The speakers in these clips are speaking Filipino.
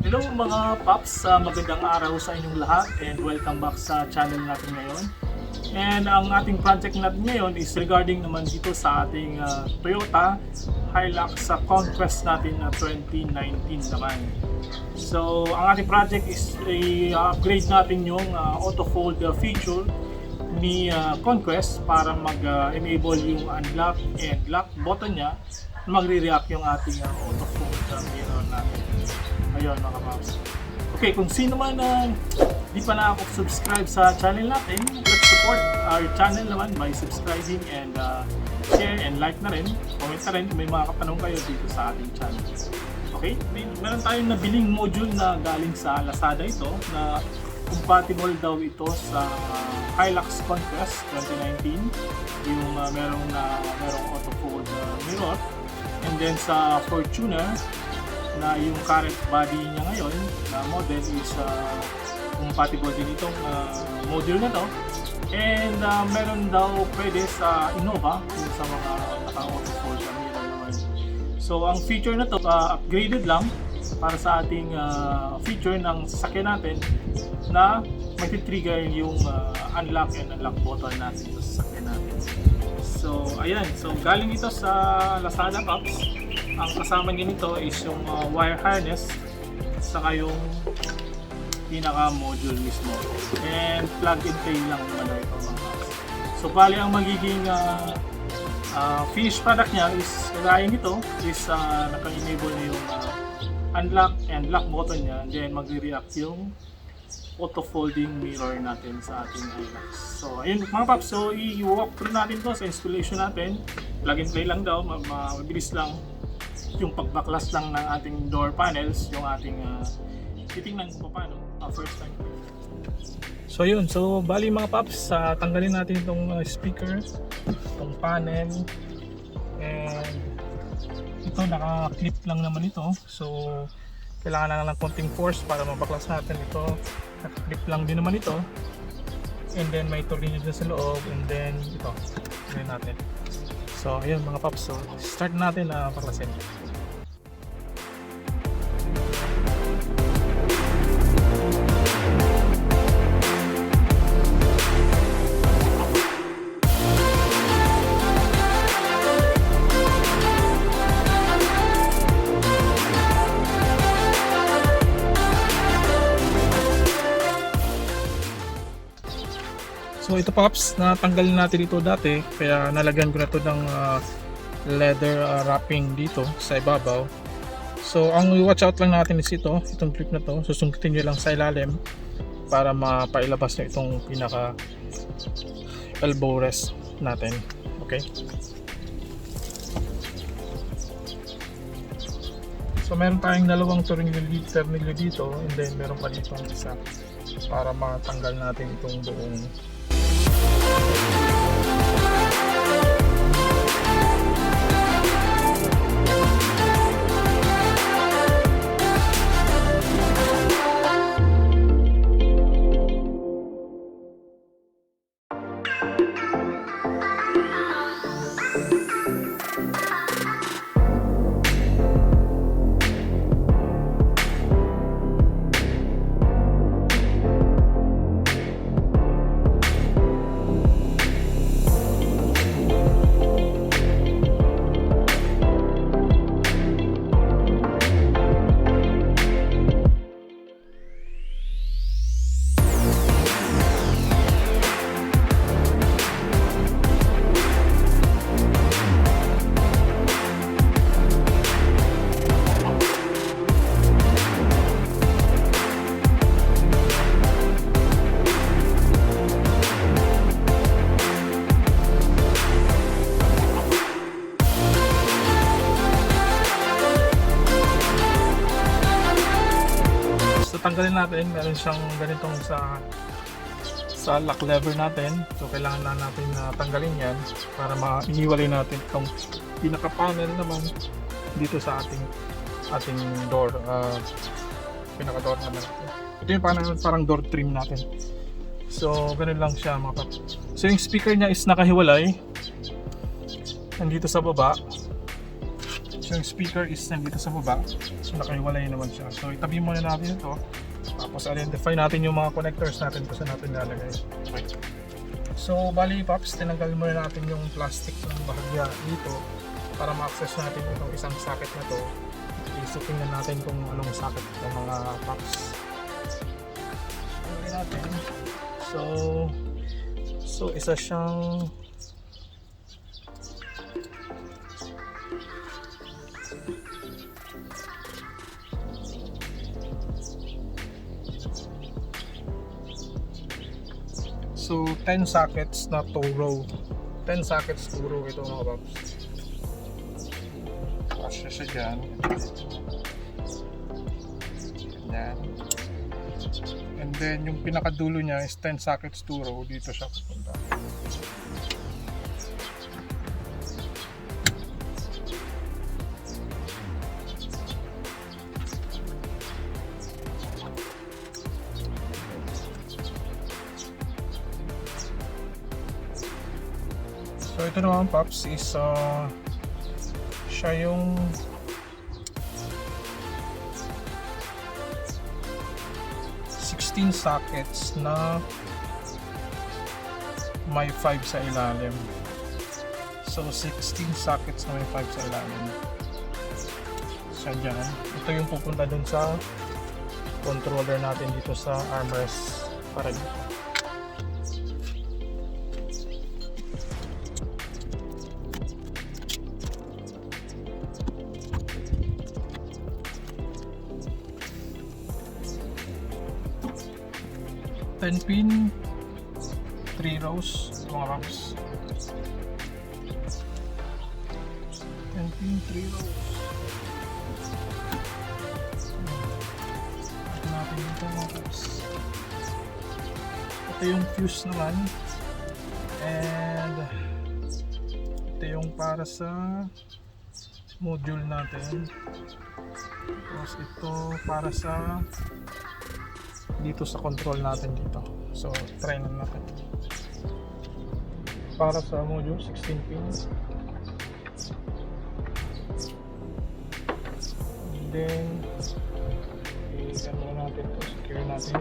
Hello mga paps, magandang araw sa inyong lahat and welcome back sa channel natin ngayon. And ang ating project natin ngayon is regarding naman dito sa ating Toyota Hilux Conquest natin na 2019 naman. So ang ating project is i-upgrade natin yung auto fold feature ni Conquest para mag-enable yung unlock and lock button niya, magre-react yung ating auto fold mirror natin. Ayun mga paps. Okay, kung sino man di pa subscribe sa channel natin, let's support our channel naman by subscribing and share and like na rin. Comment na rin kung may mga katanong kayo dito sa ating channel. Okay, meron tayong nabiling module na galing sa Lazada ito na compatible daw ito sa Hilux Conquest 2019. Yung merong auto fold mirror, and then sa Fortuner na yung current body niya ngayon na model is compatible din itong module na to, and meron daw pwede sa Innova yung sa mga naka-auto fold mirror naman. So ang feature na to upgraded lang para sa ating feature ng sasakyan natin na mag-trigger yung unlock and unlock button natin sa sasakyan natin. So ayan, so galing ito sa Lazada Pops. Ang kasama niya nito is yung wire harness saka yung pinaka module mismo, and plug and play lang naman ito mga paps. So bali ang magiging finished product niya is kagaya nito is naka-enable na yung unlock and lock button niya, and then magre-react yung auto folding mirror natin sa ating Hilux. So ayun mga paps, so i-walk through natin to sa installation natin. Plug and play lang daw, mabilis lang yung pagbaklas lang ng ating door panels, yung ating titingnan kung paano first time. So yun, so bali mga paps, tanggalin natin itong speaker, itong panel, and ito naka-clip lang naman ito, so kailangan lang ng konting force para mabaklas natin ito. Naka-clip lang din naman ito, and then may tornilyo dyan sa loob, and then ito gawin natin. So ayun mga paps, so start natin na baklasin. So ito paps, natanggalin natin ito dati, kaya nalagyan ko na ito ng leather wrapping dito sa ibabaw. So ang watch out lang natin is itong clip na to, susungkitin nyo lang sa ilalim para mapailabas nyo itong pinaka elbow rest natin. Okay, so meron tayong dalawang tornilyo dito, and then meron pa dito ang isa para matanggal natin itong buong. Tanggalin natin, meron siyang ganitong sa lock lever natin, so kailangan na natin tanggalin yan para maihiwalay natin itong pinaka panel naman dito sa ating door, pinaka door naman. Ito yung parang door trim natin. So ganun lang siya mga paps. So yung speaker niya is nakahiwalay nandito sa baba, So yung speaker is nandito sa baba. So nakahiwalay naman siya. So itabi muna natin ito. Tapos identify natin yung mga connectors natin kung saan natin lalagay. Okay. So bali Pops, tinanggal muna natin yung plastic ng bahagya dito para ma-access natin itong isang socket na to. Isipin na natin kung anong socket ng mga Pops. Tingnan natin. So isa siyang So 10 sockets na 2 row. 10 sockets 2 row ito mga Pops. Kasya siya dyan. Yan. And then yung pinakadulo niya is 10 sockets 2 row. Dito siya pupunta. So ito naman Pops is siya yung sockets na may 5 sa ilalim. So 16 sockets na may 5 sa ilalim. Siya dyan. Ito yung pupunta dun sa controller natin dito sa armrest para dito. Pin 3 rows mga Pops. 10 pin 3 rows. Ito natin dito mga Pops. Ito yung fuse naman, and ito yung para sa module natin. Tapos ito para sa dito sa control natin dito. So try na natin. Para sa module 16 pins. And then i-ano natin ito, secure natin.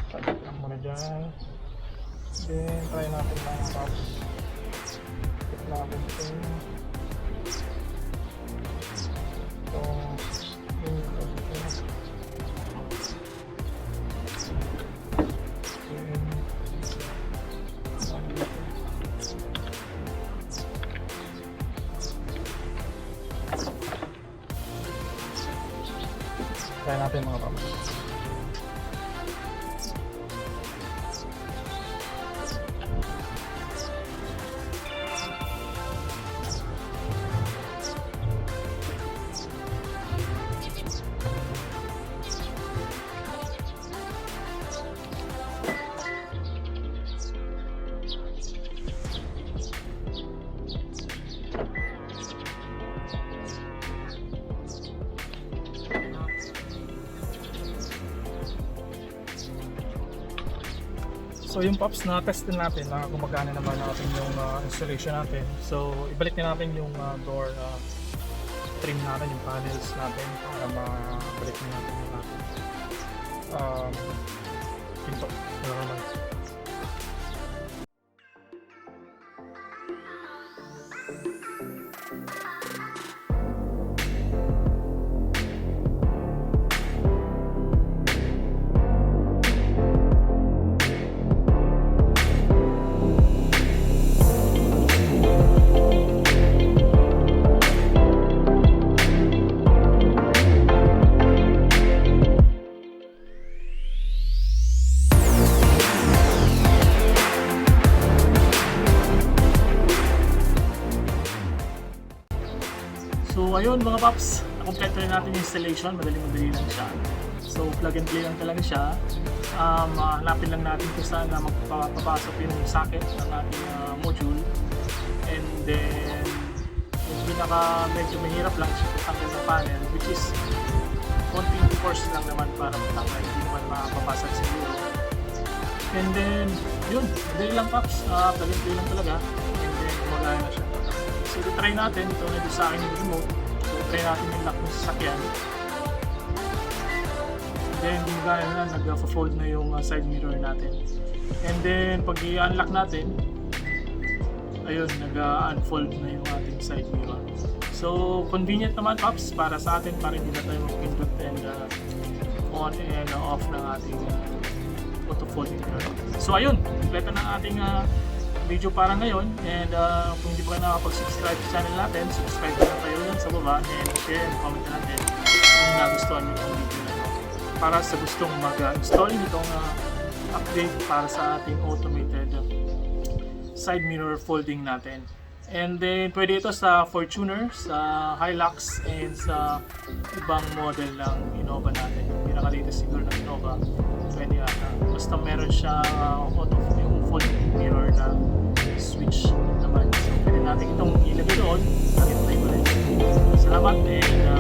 Sabit lang muna dyan. Then try natin mga Pops. Hit natin ito. Try natin mga Pops. So yung Pops, na-test din natin na gumagana naman natin yung installation natin. So ibalik na natin yung door trim natin, yung panels natin para mabalik na natin yung natin pinto. So ayun mga Pops, na-complete na natin yung installation, madali lang siya. So plug and play lang talaga siya. Hanapin lang natin kung saan na magpapasok yung socket ng ating module. And then yung pinaka medyo mahirap lang siya pagtanggal ng panel, which is konting force lang naman para matanggal, hindi naman makapapasag siguro. And then yun, madali lang Pops, plug and play lang talaga. And then gumagana na siya. So try natin, ito na sa akin yung remote. So try natin yung lock ng sasakyan. Then gumagana na, nag-fold na yung side mirror natin. And then pag i-unlock natin, ayun, nag-unfold na yung ating side mirror. So convenient naman, Pops, para sa atin, para hindi na tayo mag-pindot and on and off ng ating auto folding mirror. So ayun, kompleto na ating video para ngayon. And kung hindi pa kayo nakapag-subscribe sa channel natin, subscribe na tayo yan sa baba and share and comment natin kung nagustuhan nyo yung video na ito. Para sa gustong mag-install nitong update para sa ating automated side mirror folding natin. And then pwede ito sa Fortuner, sa Hilux, and sa ibang model ng Innova natin. Pinaka-latest siguro ng Innova, pwede ata. Basta meron siya auto yung folding mirror na switch naman. So pwede natin itong ilagay doon. Nakita tayo ulit. Salamat and